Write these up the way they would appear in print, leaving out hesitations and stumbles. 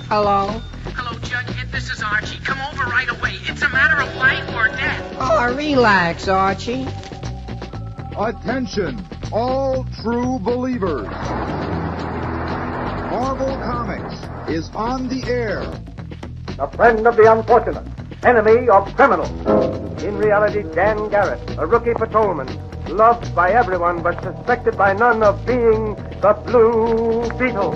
Hello? Hello, Jughead. This is Archie. Come over right away. It's a matter of life or death. Oh, relax, Archie. Attention, all true believers. Marvel Comics is on the air. A friend of the unfortunate, enemy of criminals. In reality, Dan Garrett, a rookie patrolman, loved by everyone but suspected by none of being the Blue Beetle.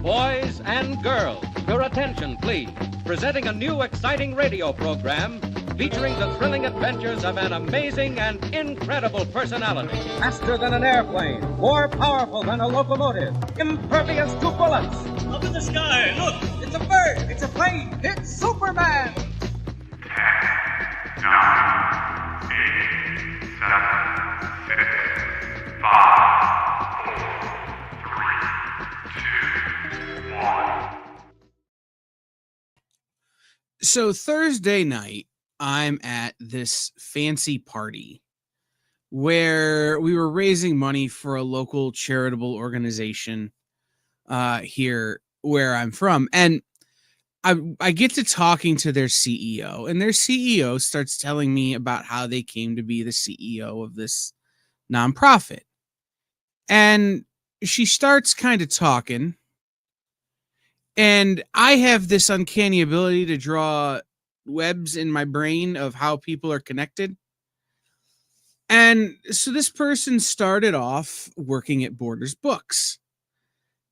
Boys and girls, your attention, please. Presenting a new exciting radio program featuring the thrilling adventures of an amazing and incredible personality. Faster than an airplane, more powerful than a locomotive, impervious to bullets. Up in the sky, look! It's a bird, it's a plane, it's Superman! 10, 9, 8, 7, 6, 5, 4, 3, 2, 1. So Thursday night, I'm at this fancy party where we were raising money for a local charitable organization here where I'm from. And I get to talking to their CEO, and their CEO starts telling me about how they came to be the CEO of this nonprofit. And she starts kind of talking, and I have this uncanny ability to draw webs in my brain of how people are connected. And so this person started off working at Borders Books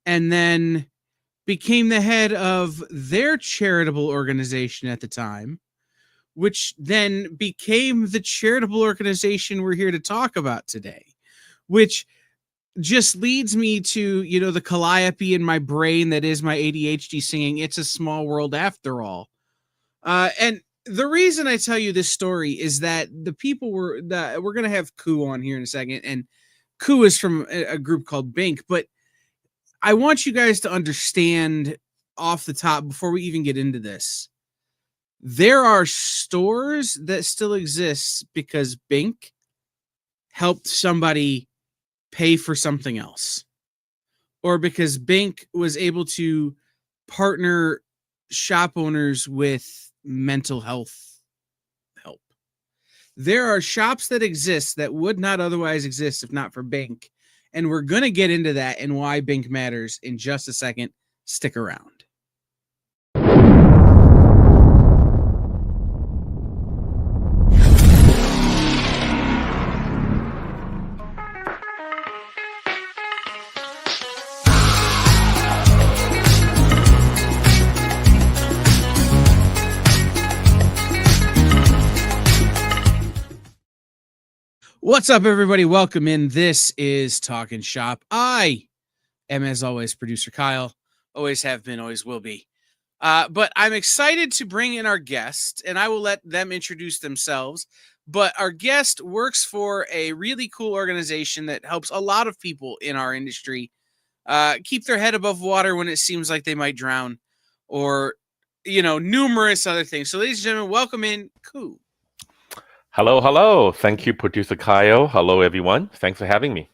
and then became the head of their charitable organization at the time, which then became the charitable organization we're here to talk about today, which just leads me to, the calliope in my brain that is my ADHD singing, "It's a Small World After All." And the reason I tell you this story is that the people we're going to have Koo on here in a second, and Koo is from a group called Binc, but I want you guys to understand off the top before we even get into this. There are stores that still exist because Binc helped somebody pay for something else, or because Binc was able to partner shop owners with mental health help. There are shops that exist that would not otherwise exist if not for Binc, and we're going to get into that and why Binc matters in just a second. Stick around. What's up, everybody? Welcome in. This is Talking Shop. I am, as always, producer Kyle. Always have been, always will be. But I'm excited to bring in our guest, and I will let them introduce themselves. But our guest works for a really cool organization that helps a lot of people in our industry keep their head above water when it seems like they might drown, or, numerous other things. So, ladies and gentlemen, welcome in Koo. Hello, hello. Thank you, producer Kyle. Hello, everyone. Thanks for having me.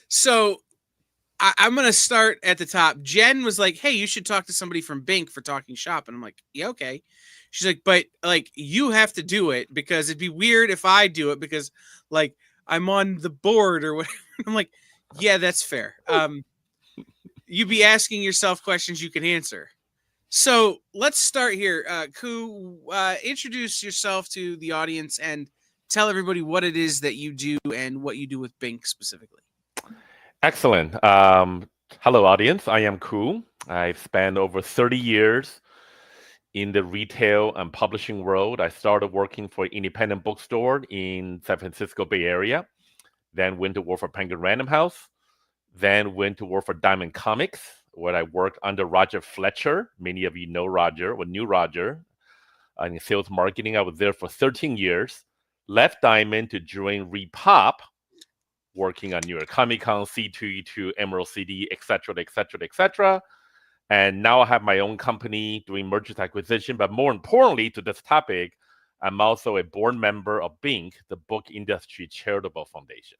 So I'm going to start at the top. Jen was like, "Hey, you should talk to somebody from Binc for Talking Shop." And I'm like, "Yeah, okay." She's like, "But you have to do it because it'd be weird if I do it because I'm on the board or whatever." I'm like, "Yeah, that's fair. You be asking yourself questions you can answer." So let's start here. Koo, introduce yourself to the audience and tell everybody what it is that you do and what you do with Binc specifically. Excellent. Hello, audience. I am Koo. I've spent over 30 years in the retail and publishing world. I started working for an independent bookstore in San Francisco Bay Area, then went to work for Penguin Random House, then went to work for Diamond Comics, where I worked under Roger Fletcher. Many of you know Roger, or knew Roger, in sales marketing. I was there for 13 years. Left Diamond to join Repop, working on New York Comic Con, C2E2, Emerald City, etc., etc., etc. And now I have my own company doing mergers acquisition. But more importantly to this topic, I'm also a board member of Binc, the book industry charitable foundation.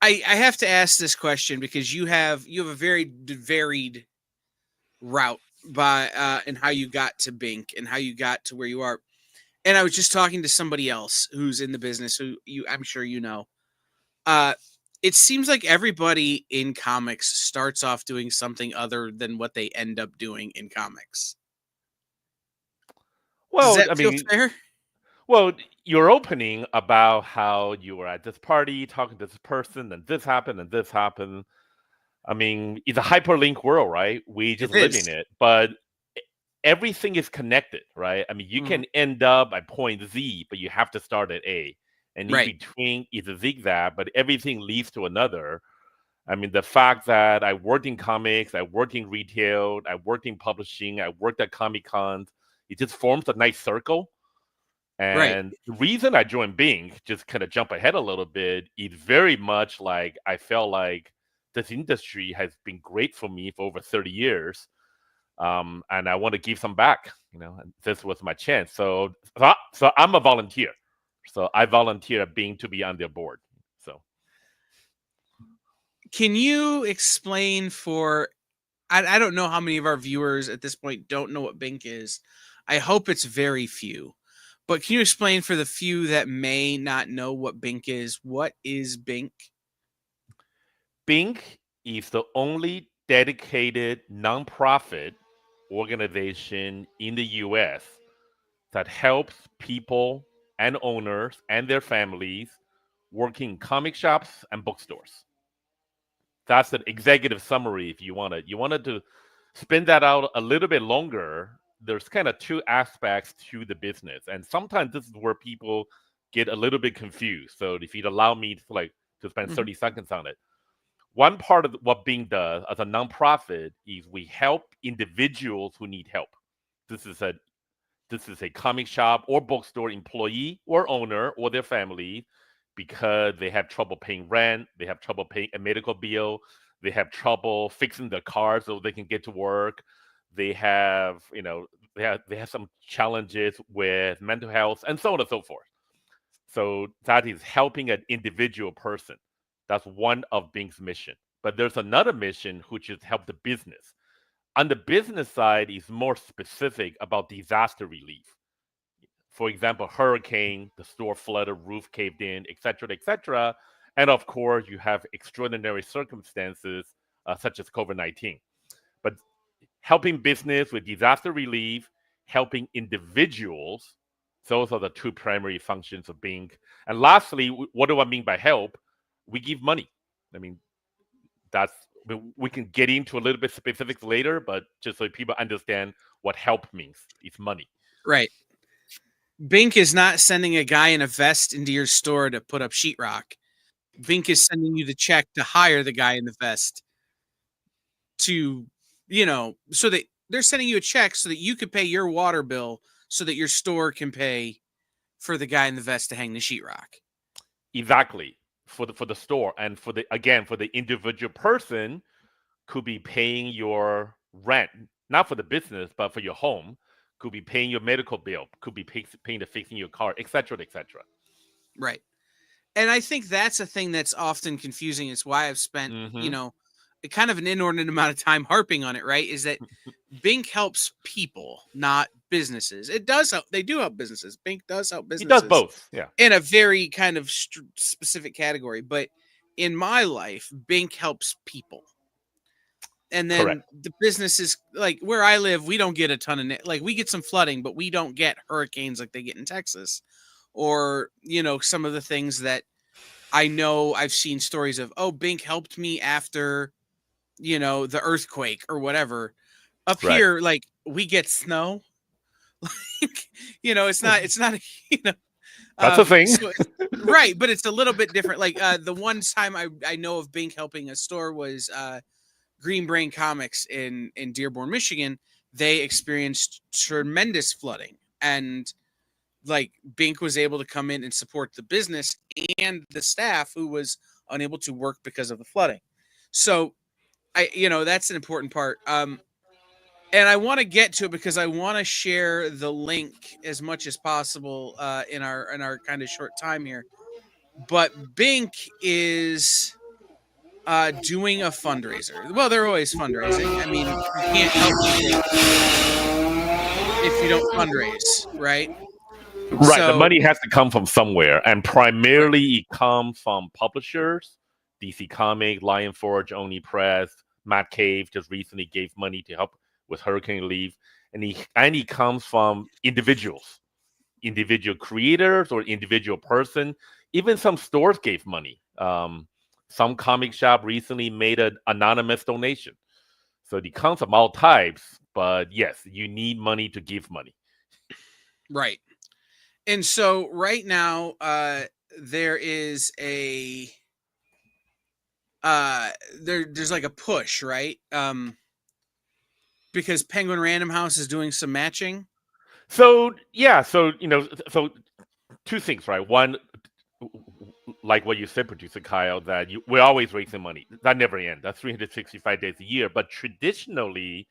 I have to ask this question because you have a very varied route by and how you got to Binc and how you got to where you are. And I was just talking to somebody else who's in the business who I'm sure you know. It seems like everybody in comics starts off doing something other than what they end up doing in comics. Does Well, that I feel mean, fair? well, your opening about how you were at this party talking to this person and this happened and this happened. I mean, it's a hyperlink world, right? We It just live is. in it, but everything is connected, right? I mean, you can end up at point Z, but you have to start at A. And in Right. between is a zigzag, but everything leads to another. I mean, the fact that I worked in comics, I worked in retail, I worked in publishing, I worked at Comic Cons, it just forms a nice circle. Right. And the reason I joined Bing, just kind of jump ahead a little bit, is very much like I felt like this industry has been great for me for over 30 years. And I want to give some back, and this was my chance. So I'm a volunteer. So I volunteer at Bing to be on their board. So Can you explain for I don't know how many of our viewers at this point don't know what Binc is. I hope it's very few. But can you explain for the few that may not know what Binc is? What is Binc? Bing is the only dedicated nonprofit organization in the US that helps people and owners and their families working in comic shops and bookstores. That's an executive summary if you wanted to spin that out a little bit longer. There's kind of two aspects to the business, and sometimes this is where people get a little bit confused. So if you'd allow me to spend 30 seconds on it. One part of what Bing does as a nonprofit is we help individuals who need help. This is a comic shop or bookstore employee or owner or their family because they have trouble paying rent, they have trouble paying a medical bill, they have trouble fixing their car so they can get to work. They have, they have some challenges with mental health and so on and so forth. So that is helping an individual person. That's one of Bing's mission. But there's another mission which is help the business. On the business side, is more specific about disaster relief. For example, hurricane, the store flooded, roof caved in, etc., etc. And of course, you have extraordinary circumstances such as COVID-19. But helping business with disaster relief, helping individuals, those are the two primary functions of Bing. And lastly, what do I mean by help? We give money. I mean, we can get into a little bit specifics later, but just so people understand what help means, it's money. Right. Binc is not sending a guy in a vest into your store to put up sheetrock. Binc is sending you the check to hire the guy in the vest to, so that they're sending you a check so that you could pay your water bill so that your store can pay for the guy in the vest to hang the sheetrock. Exactly. For the store and for the individual person could be paying your rent, not for the business, but for your home, could be paying your medical bill, could be paying to fixing your car, etc., etc. Right. And I think that's a thing that's often confusing. It's why I've spent, kind of an inordinate amount of time harping on it, right? Is that Binc helps people, not businesses. It does help. They do help businesses. Binc does help businesses. It does both, yeah. In a very kind of specific category. But in my life, Binc helps people. And then Correct. the businesses, like where I live, we don't get a ton of we get some flooding, but we don't get hurricanes like they get in Texas, or some of the things that I know I've seen stories of. Oh, Binc helped me after, the earthquake or whatever. Up Right. here, like we get snow. It's not that's a thing. Right, but it's a little bit different. Like the one time I know of Binc helping a store was Green Brain Comics in Dearborn, Michigan. They experienced tremendous flooding, and like Binc was able to come in and support the business and the staff who was unable to work because of the flooding. So that's an important part. And I want to get to it because I want to share the link as much as possible in our kind of short time here. But Binc is doing a fundraiser. Well, they're always fundraising. I mean, you can't help people if you don't fundraise, right? Right. The So, money has to come from somewhere, and primarily it comes from publishers. DC Comic, Lion Forge, Oni Press, Matt Cave just recently gave money to help with hurricane relief, and he comes from individuals, individual creators or individual person. Even some stores gave money. Some comic shop recently made an anonymous donation. So it comes from all types, but yes, you need money to give money. right. And so right now, there is a there's like a push, right? Because Penguin Random House is doing some matching. So yeah, so so two things, right? One, like what you said, producer Kyle, that we're always raising money. That never ends. That's 365 days a year. But traditionally,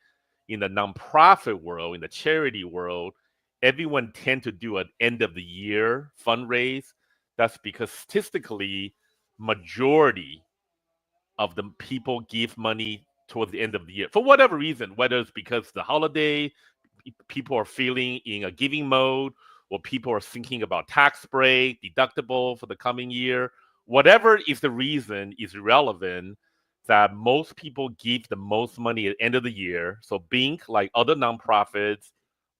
in the nonprofit world, in the charity world, everyone tend to do an end of the year fundraise. That's because statistically, majority of the people give money towards the end of the year for whatever reason, whether it's because the holiday, people are feeling in a giving mode, or people are thinking about tax break, deductible for the coming year. Whatever is the reason is irrelevant. That most people give the most money at the end of the year. So Binc, like other nonprofits,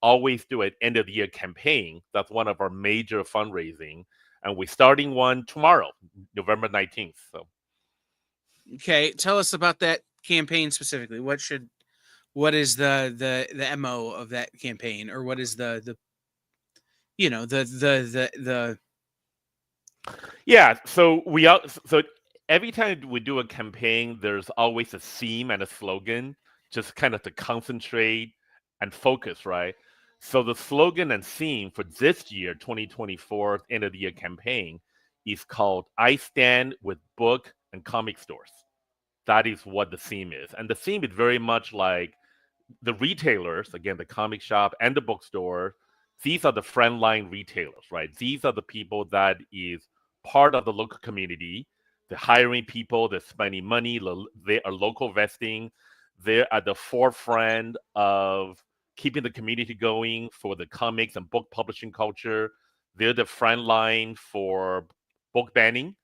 always do an end of the year campaign. That's one of our major fundraising. And we're starting one tomorrow, November 19th. So Okay, tell us about that campaign specifically. What is the MO of that campaign, or what is the the yeah, so every time we do a campaign, there's always a theme and a slogan, just kind of to concentrate and focus, right? So the slogan and theme for this year, 2024 end of the year campaign, is called "I Stand with Book and Comic Stores." That is what the theme is, and the theme is very much like the retailers, again, the comic shop and the bookstore. These are the frontline retailers, right? These are the people that is part of the local community. They're hiring people, they're spending money, they are local vesting. They're at the forefront of keeping the community going for the comics and book publishing culture. They're the front line for book banning.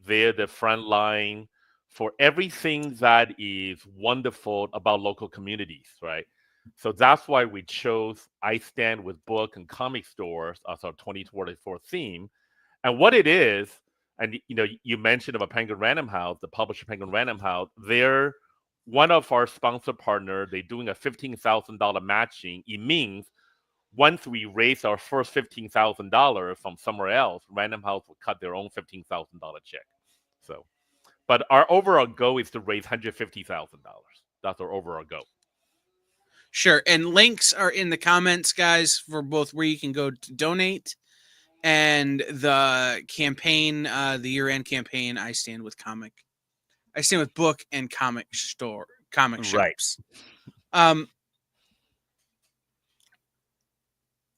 They're the front line for everything that is wonderful about local communities, right? So that's why we chose I Stand with Book and Comic Stores as our 2024 theme. And what it is, and you mentioned about Penguin Random House, the publisher Penguin Random House, they're one of our sponsor partner. They're doing a $15,000 matching. It means once we raise our first $15,000 from somewhere else, Random House will cut their own $15,000 check. So, but our overall goal is to raise $150,000. That's our overall goal. Sure, and links are in the comments, guys, for both where you can go to donate and the campaign, the year-end campaign. I stand with book and comic shops. Right.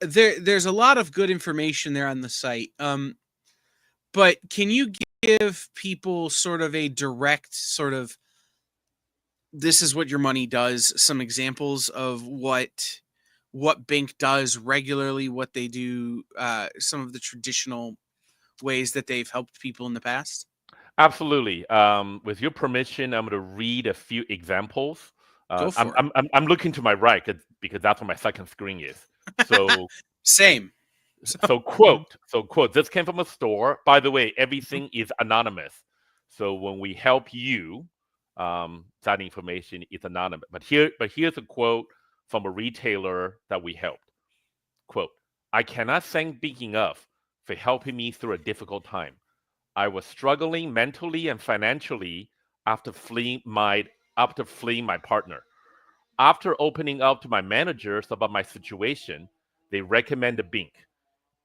There's a lot of good information there on the site. But can you give people sort of a direct sort of, this is what your money does, some examples of what Binc does regularly, what they do, some of the traditional ways that they've helped people in the past? Absolutely. With your permission, I'm going to read a few examples. Go for it. I'm looking to my right because that's where my second screen is. So same. So quote. This came from a store. By the way, everything is anonymous. So when we help you, that information is anonymous. But here's a quote from a retailer that we helped. Quote: I cannot thank Binc enough for helping me through a difficult time. I was struggling mentally and financially after fleeing my partner. After opening up to my managers about my situation, they recommended Binc.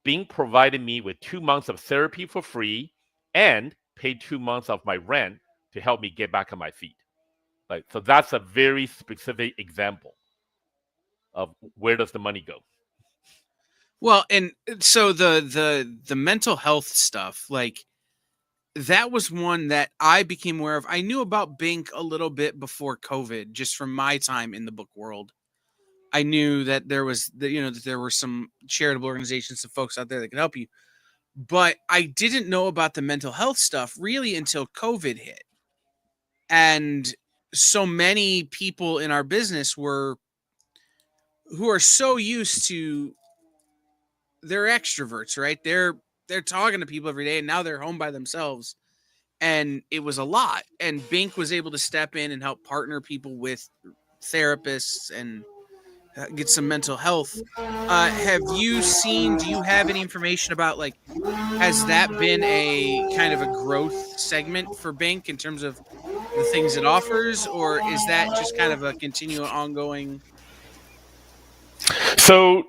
Binc provided me with 2 months of therapy for free and paid 2 months of my rent to help me get back on my feet. So that's a very specific example of where does the money go. Well, and so the mental health stuff, like, that was one that I became aware of. I knew about Binc a little bit before COVID, just from my time in the book world. I knew that there was that there were some charitable organizations, some folks out there that could help you. But I didn't know about the mental health stuff really until COVID hit. And so many people in our business who are so used to, they're extroverts, right? They're talking to people every day, and now they're home by themselves. And it was a lot. And Binc was able to step in and help partner people with therapists and get some mental health. Do you have any information about, like, has that been a kind of a growth segment for Binc in terms of the things it offers, or is that just kind of a continual ongoing? So,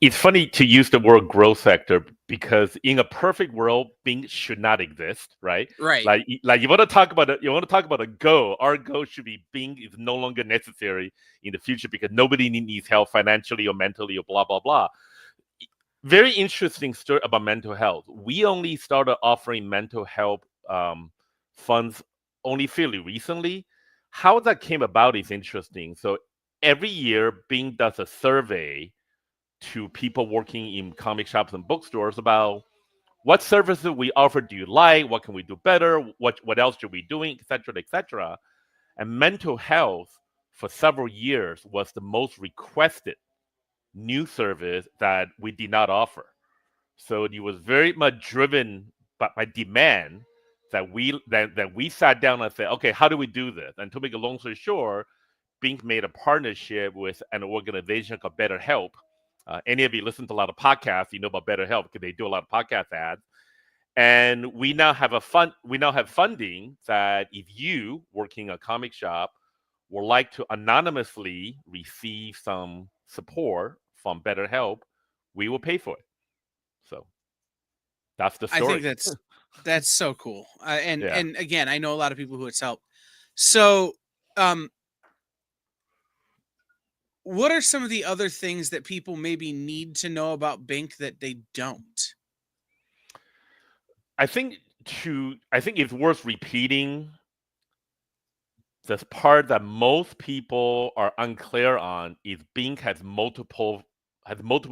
it's funny to use the word growth sector because in a perfect world, Bing should not exist, right? Right. Like you want to talk about a goal. Our goal should be Bing is no longer necessary in the future because nobody needs help financially or mentally or blah blah blah. Very interesting story about mental health. We only started offering mental health funds only fairly recently. How that came about is interesting. So every year, Bing does a survey to people working in comic shops and bookstores about what services we offer do you like, what can we do better, what else should we be doing, etc., etc. And mental health for several years was the most requested new service that we did not offer. So it was very much driven by demand that we sat down and said, okay, how do we do this? And to make a long story short, Bink made a partnership with an organization called BetterHelp. Any of you listen to a lot of podcasts, you know about BetterHelp because they do a lot of podcast ads. And we now have funding that if you working a comic shop would like to anonymously receive some support from BetterHelp, we will pay for it. So that's the story. I think that's so cool. And Yeah. and again, I know a lot of people who it's helped. So, what are some of the other things that people maybe need to know about Binc that they don't? I think it's worth repeating this part that most people are unclear on is Bing has multiple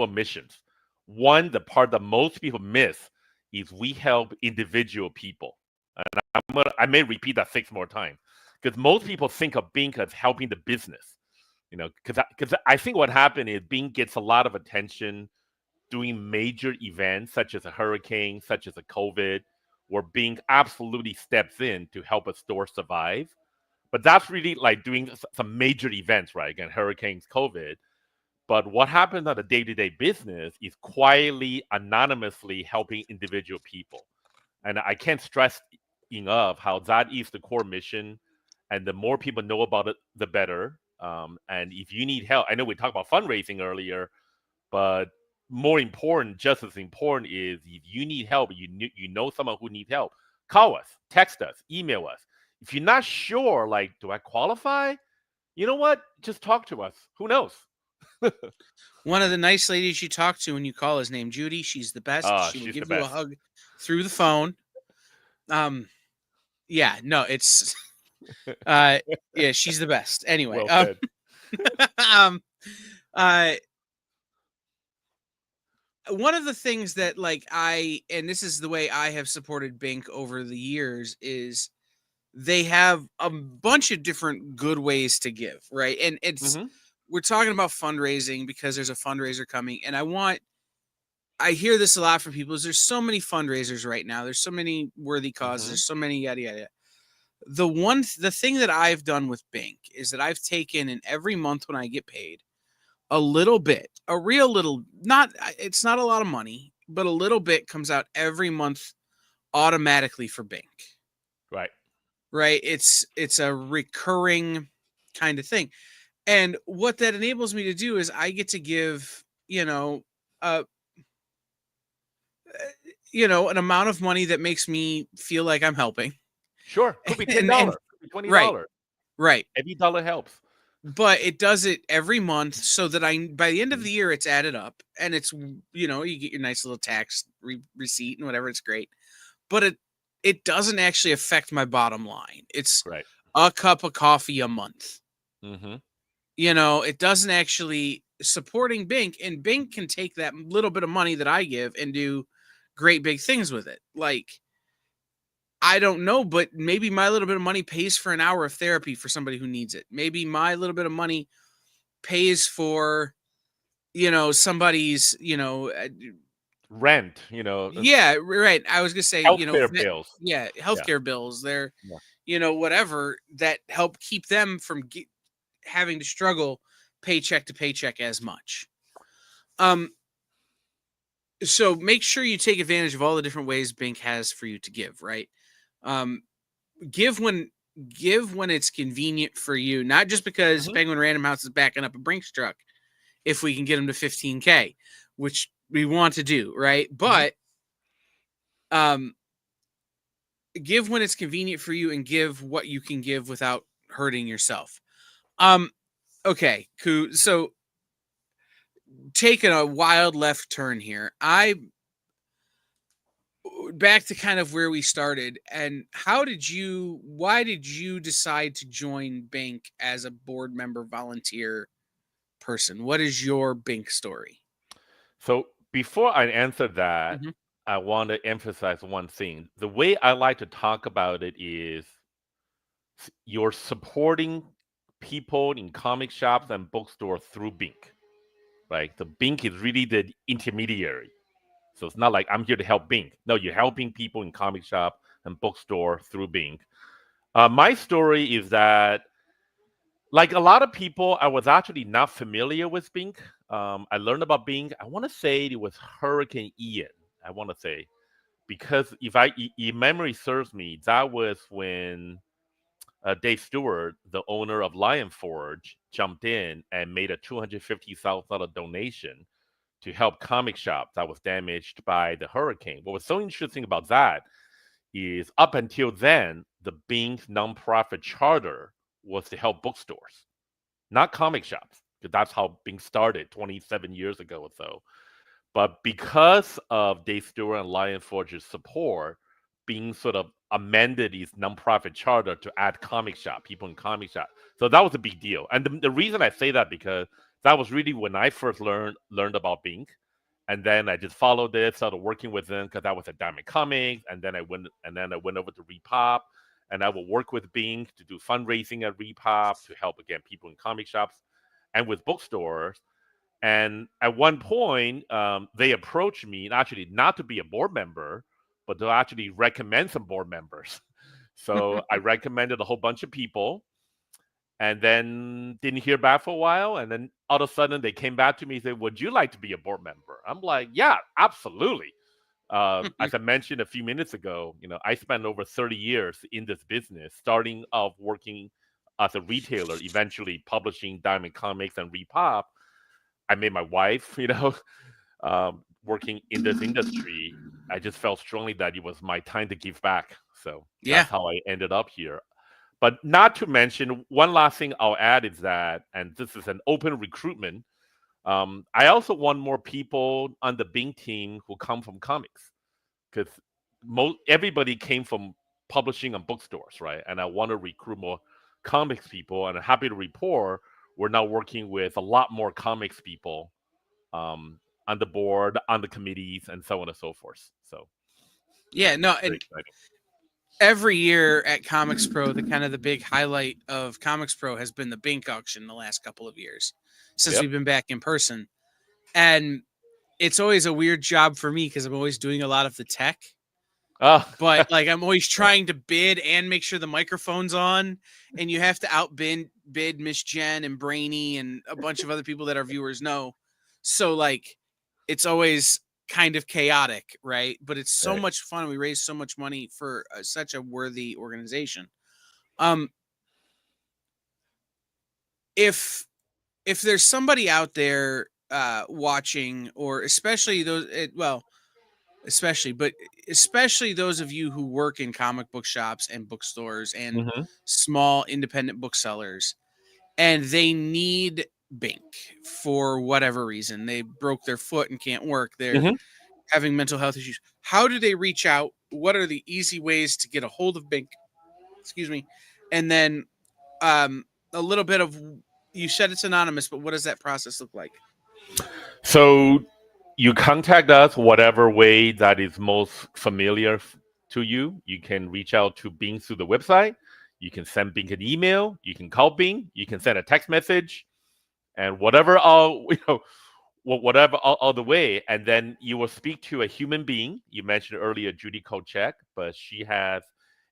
missions. One, the part that most people miss is we help individual people. And I may repeat that 6 more times because most people think of Bing as helping the business. Because I think what happened is Bing gets a lot of attention doing major events such as a hurricane, such as a COVID, where Bing absolutely steps in to help a store survive. But that's really like doing some major events, right? Again, hurricanes, COVID. But what happens on a day-to-day business is quietly, anonymously helping individual people. And I can't stress enough how that is the core mission. And the more people know about it, the better. And if you need help, I know we talked about fundraising earlier, but more important, just as important, is if you need help, you know someone who needs help, call us, text us, email us. If you're not sure, like, do I qualify? You know what? Just talk to us. Who knows? One of the nice ladies you talk to when you call is named Judy. She's the best. She will give you a hug through the phone. Yeah, no, it's yeah, she's the best. Anyway, well one of the things that, like, and this is the way I have supported Binc over the years, is they have a bunch of different good ways to give, right? And we're talking about fundraising because there's a fundraiser coming, and I hear this a lot from people, is there's so many fundraisers right now. There's so many worthy causes. There's so many yada, yada. The thing that I've done with Binc is that I've taken in every month when I get paid a little bit, a real little, it's not a lot of money, but a little bit comes out every month automatically for Binc. Right. It's a recurring kind of thing. And what that enables me to do is I get to give, an amount of money that makes me feel like I'm helping. Sure. Could be $10, could be $20. Right. Every dollar helps. But it does it every month so that by the end of the year, it's added up, and it's, you get your nice little tax receipt and whatever. It's great. But it doesn't actually affect my bottom line. It's Right. a cup of coffee a month. Mm-hmm. You know, it doesn't actually supporting Binc, and Binc can take that little bit of money that I give and do great big things with it. Like, I don't know, but maybe my little bit of money pays for an hour of therapy for somebody who needs it. Maybe my little bit of money pays for, somebody's, Rent, yeah, right. I was gonna say, healthcare bills. yeah, Yeah. healthcare bills. They're, Yeah. whatever that help keep them from having to struggle paycheck to paycheck as much. So make sure you take advantage of all the different ways Binc has for you to give, right? Give when it's convenient for you, not just because Penguin Random House is backing up a Brinks truck if we can get them to 15K, which we want to do, right? But give when it's convenient for you and give what you can give without hurting yourself. Okay, cool. So taking a wild left turn here. Back to kind of where we started, and why did you decide to join Binc as a board member volunteer person? What is your Binc story? So before I answer that, I want to emphasize one thing. The way I like to talk about it is you're supporting people in comic shops and bookstores through Binc, right? The Binc is really the intermediary. So it's not like I'm here to help Binc. No, you're helping people in comic shop and bookstore through Binc. My story is that, like a lot of people, I was actually not familiar with Binc. I learned about Binc. I want to say it was Hurricane Ian. I want to say because if memory serves me, that was when Dave Stewart, the owner of Lion Forge, jumped in and made a $250,000 donation to help comic shop that was damaged by the hurricane. What was so interesting about that is up until then, the Binc nonprofit charter was to help bookstores, not comic shops, because that's how Binc started 27 years ago or so. But because of Dave Stewart and Lion Forge's support, Binc sort of amended his nonprofit charter to add comic shop, people in comic shop. So that was a big deal. And the reason I say that because that was really when I first learned about Binc. And then I just followed it, started working with them because that was at Diamond Comics. And then I went over to Repop, and I will work with Binc to do fundraising at Repop to help again people in comic shops and with bookstores. And at one point, they approached me, actually not to be a board member, but to actually recommend some board members. So I recommended a whole bunch of people, and then didn't hear back for a while. And then all of a sudden, they came back to me and said, "Would you like to be a board member?" I'm like, "Yeah, absolutely." As I mentioned a few minutes ago, I spent over 30 years in this business, starting off working as a retailer, eventually publishing Diamond Comics and Repop. I made my wife, working in this industry. I just felt strongly that it was my time to give back. So that's how I ended up here. But not to mention, one last thing I'll add is that, and this is an open recruitment, I also want more people on the Binc team who come from comics, because everybody came from publishing and bookstores, right? And I want to recruit more comics people, and I'm happy to report we're now working with a lot more comics people on the board, on the committees, and so on and so forth. So, and every year at Comics Pro, the big highlight of Comics Pro has been the Binc auction the last couple of years since we've been back in person. And it's always a weird job for me because I'm always doing a lot of the tech. But I'm always trying to bid and make sure the microphone's on, and you have to outbid Miss Jen and Brainy and a bunch of other people that our viewers know. So it's always kind of chaotic, right? But it's so much fun. We raise so much money for such a worthy organization. If there's somebody out there watching, or especially those, especially those of you who work in comic book shops and bookstores and small independent booksellers, and they need Binc for whatever reason. They broke their foot and can't work. They're having mental health issues. How do they reach out? what are the easy ways to get a hold of Binc? Excuse me. And then a little bit of, you said it's anonymous, but what does that process look like? So you contact us whatever way that is most familiar to you. You can reach out to Bing through the website. You can send Bing an email. You can call Bing. You can send a text message, and whatever all the way. And then you will speak to a human being. You mentioned earlier Judy Kochek, but she has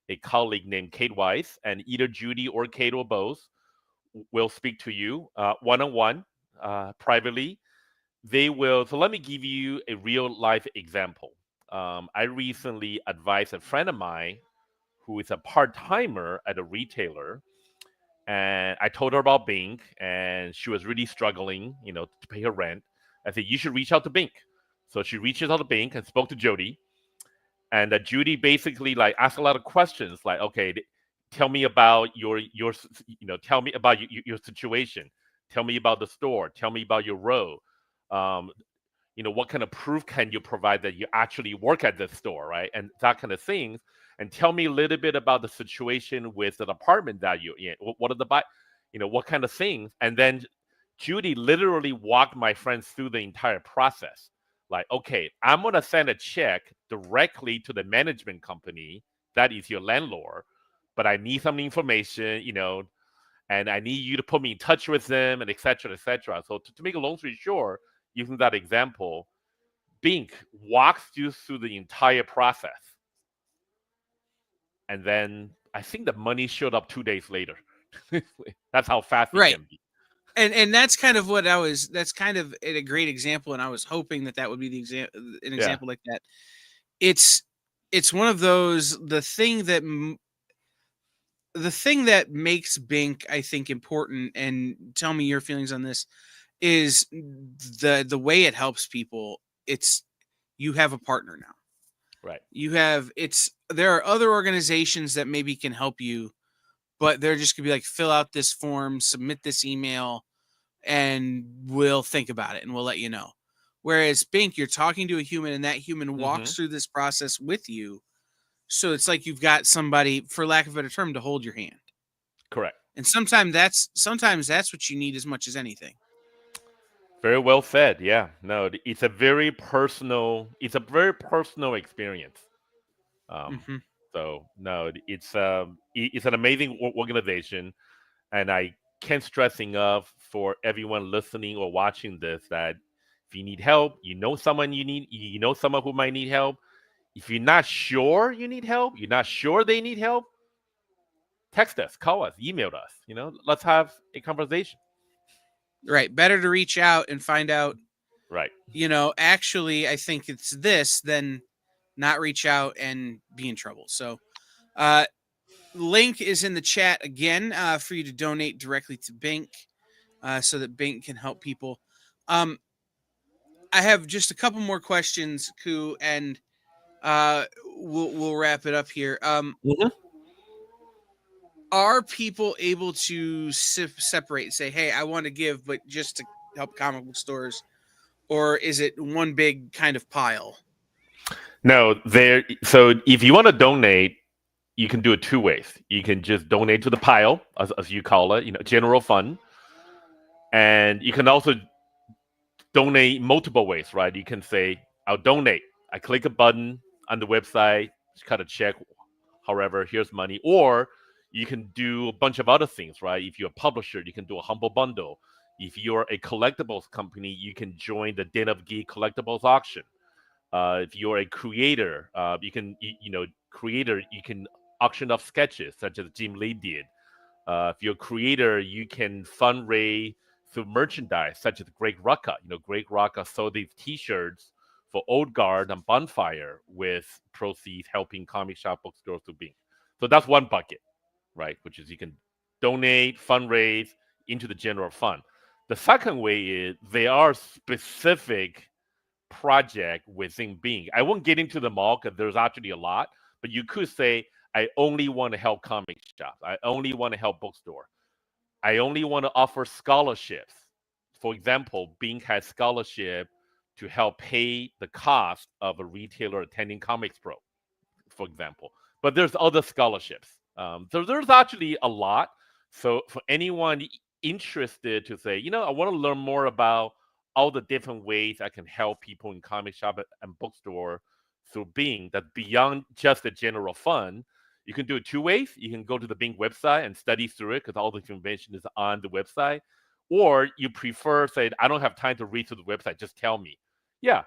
a colleague named Kate Weiss, and either Judy or Kate or both will speak to you one-on-one, privately. They will. So let me give you a real life example. I recently advised a friend of mine who is a part timer at a retailer, and I told her about Binc, and she was really struggling, to pay her rent. I said you should reach out to Binc. So she reaches out to Binc and spoke to Jody, and Judy basically like asked a lot of questions, like, okay, tell me about tell me about your situation, tell me about the store, tell me about your role. Um, what kind of proof can you provide that you actually work at this store, right? And that kind of things. And tell me a little bit about the situation with the apartment that you're in. What are what kind of things? And then Judy literally walked my friends through the entire process. Like, okay, I'm going to send a check directly to the management company that is your landlord, but I need some information, and I need you to put me in touch with them, and et cetera, et cetera. So to make a long story short, using that example, Binc walks you through the entire process. And then I think the money showed up 2 days later. That's how fast it can be. And that's kind of what that's kind of a great example. And I was hoping that would be an example like that. It's one of those, the thing that makes Binc, I think, important, and tell me your feelings on this, is the way it helps people. It's, you have a partner now, right? There are other organizations that maybe can help you, but they're just gonna be like, fill out this form, submit this email, and we'll think about it and we'll let you know. Whereas Binc, you're talking to a human, and that human walks through this process with you. So it's like you've got somebody, for lack of a better term, to hold your hand. Correct. And sometimes that's what you need as much as anything. Very well said. Yeah. No, it's a very personal experience. So no, it's an amazing organization, and I can't stress enough for everyone listening or watching this that if you need help, someone someone who might need help. If you're not sure you need help, you're not sure they need help, text us, call us, email us. Let's have a conversation. Right. Better to reach out and find out. Right. Actually, I think it's this, than not reach out and be in trouble. So, link is in the chat again for you to donate directly to Binc, so that Binc can help people. I have just a couple more questions, Ku, and we'll wrap it up here. Are people able to separate, say, hey, I want to give, but just to help comic book stores, or is it one big kind of pile? No, so if you want to donate, you can do it two ways. You can just donate to the pile, as you call it, general fund. And you can also donate multiple ways, right? You can say, I'll donate. I click a button on the website, cut a check, however, here's money. Or you can do a bunch of other things, right? If you're a publisher, you can do a humble bundle. If you're a collectibles company, you can join the Den of Geek collectibles auction. If you're a creator, you can auction off sketches, such as Jim Lee did. If you're a creator, you can fundraise through merchandise, such as Greg Rucka. Greg Rucka sold these T-shirts for Old Guard and Bonfire, with proceeds helping comic shop bookstores to Binc. So that's one bucket, right? Which is you can donate, fundraise into the general fund. The second way is there are specific project within Binc. I won't get into them all because there's actually a lot, but you could say, I only want to help comic shops. I only want to help bookstore. I only want to offer scholarships. For example, Binc has scholarship to help pay the cost of a retailer attending Comics Pro. for example. But there's other scholarships. So there's actually a lot. So for anyone interested to say, I want to learn more about all the different ways I can help people in comic shop and bookstore through Bing, that's beyond just the general fund. You can do it two ways. You can go to the Bing website and study through it because all the information is on the website. Or you prefer, say, I don't have time to read through the website, just tell me. Yeah,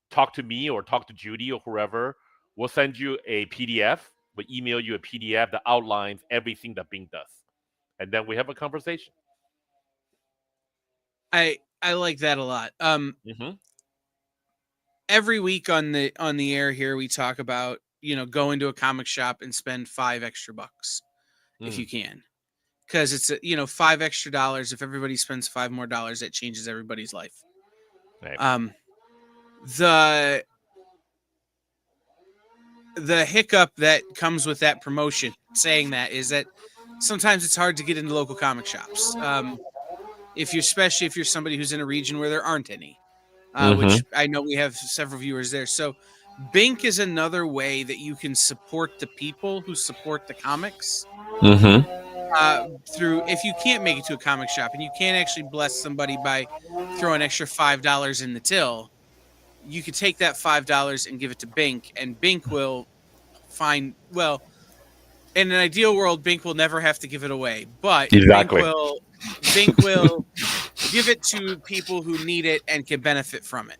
talk to me or talk to Judy or whoever. We'll send you a PDF. We'll email you a PDF that outlines everything that Bing does. And then we have a conversation. I like that a lot. Mm-hmm. Every week on the air here, we talk about, go into a comic shop and spend $5 extra if you can. Because it's, $5 extra. If everybody spends $5 more, that changes everybody's life. Right. The hiccup that comes with that promotion, saying that, is that sometimes it's hard to get into local comic shops. Especially if you're somebody who's in a region where there aren't any, which I know we have several viewers there. So Binc is another way that you can support the people who support the comics. Through, if you can't make it to a comic shop and you can't actually bless somebody by throwing extra $5 in the till, you could take that $5 and give it to Binc, and Binc will find, well, in an ideal world, Binc will never have to give it away, but exactly. Binc will give it to people who need it and can benefit from it.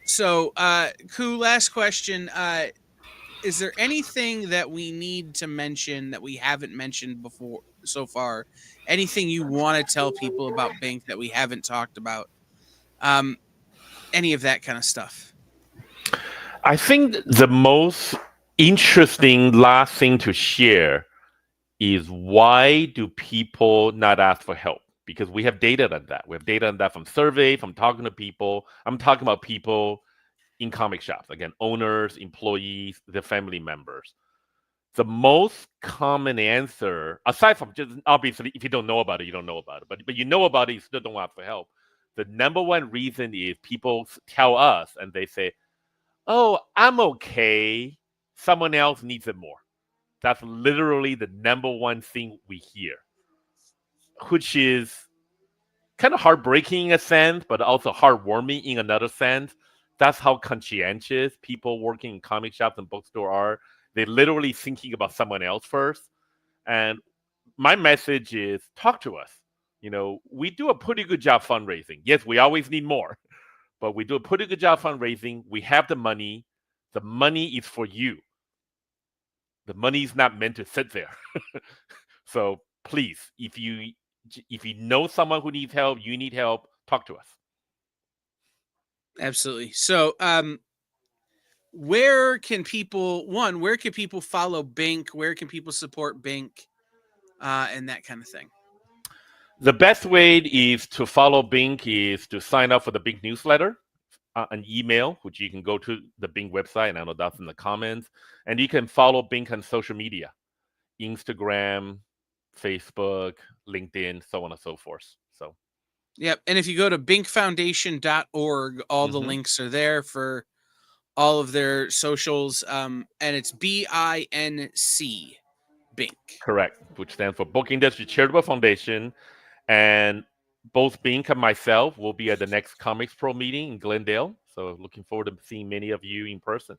So, Ku, last question. Is there anything that we need to mention that we haven't mentioned before so far? Anything you want to tell people about Binc that we haven't talked about? Any of that kind of stuff? I think the most interesting last thing to share is, why do people not ask for help? Because we have data on that. We have data on that from surveys, from talking to people. I'm talking about people in comic shops, again, owners, employees, their family members. The most common answer, aside from just obviously, if you don't know about it, you don't know about it. But you know about it, you still don't ask for help. The number one reason is people tell us and they say, "Oh, I'm okay. Someone else needs it more." That's literally the number one thing we hear, which is kind of heartbreaking in a sense, but also heartwarming in another sense. That's how conscientious people working in comic shops and bookstore are. They're literally thinking about someone else first. And my message is, talk to us. We do a pretty good job fundraising. Yes, we always need more, but we do a pretty good job fundraising. We have the money. The money is for you. The money is not meant to sit there. So please, if you know someone who needs help, you need help, talk to us. Absolutely. So, where can people follow Binc? Where can people support Binc, and that kind of thing? The best way is to follow Binc is to sign up for the Binc newsletter, an email, which you can go to the Binc website, and I know that's in the comments. And you can follow Binc on social media, Instagram, Facebook, LinkedIn, so on and so forth. So, yep. And if you go to bincfoundation.org, all the links are there for all of their socials. And it's BINC, Binc. Correct, which stands for Book Industry Charitable Foundation. And both Binc and myself will be at the next Comics Pro meeting in Glendale. So looking forward to seeing many of you in person.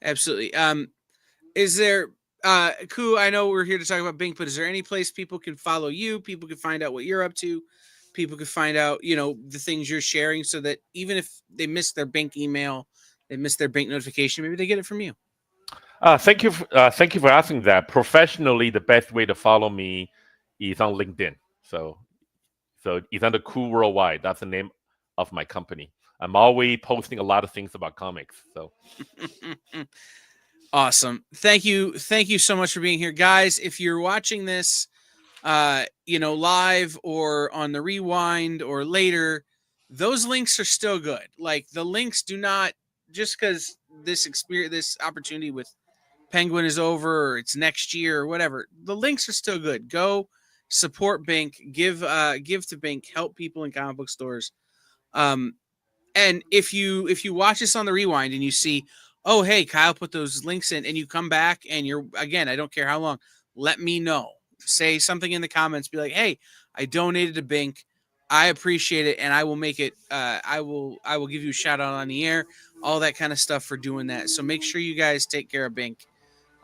Absolutely. Is there, Ku, I know we're here to talk about Binc, but is there any place people can follow you? People can find out what you're up to. People can find out, the things you're sharing, so that even if they miss their Binc email, they miss their Binc notification, maybe they get it from you. Thank you for asking that. Professionally, the best way to follow me is on LinkedIn. So it's under Ku Worldwide. That's the name of my company. I'm always posting a lot of things about comics. So awesome. Thank you so much for being here, guys. If you're watching this, live or on the rewind or later, those links are still good. Like, the links do not, just because this opportunity with Penguin is over, or it's next year or whatever, the links are still good. Go support Binc, give to Binc, help people in comic book stores. And if you watch this on the rewind and you see, oh, hey, Kyle put those links in, and you come back and you're, again, I don't care how long, let me know. Say something in the comments. Be like, hey, I donated to Binc. I appreciate it, and I will make it. I will give you a shout out on the air, all that kind of stuff for doing that. So make sure you guys take care of Binc,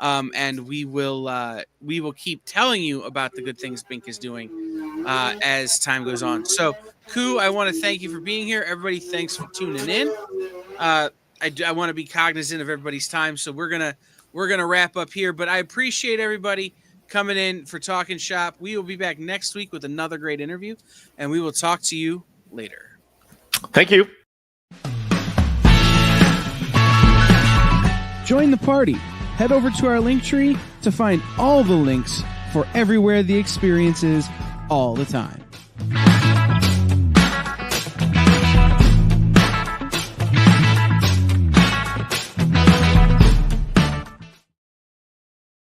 and we will keep telling you about the good things Binc is doing as time goes on. So, Koo, I want to thank you for being here. Everybody, thanks for tuning in. I want to be cognizant of everybody's time, so we're gonna wrap up here. But I appreciate everybody coming in for Talking Shop. We will be back next week with another great interview, and we will talk to you later. Thank you. Join the party. Head over to our Linktree to find all the links for everywhere the experience is all the time.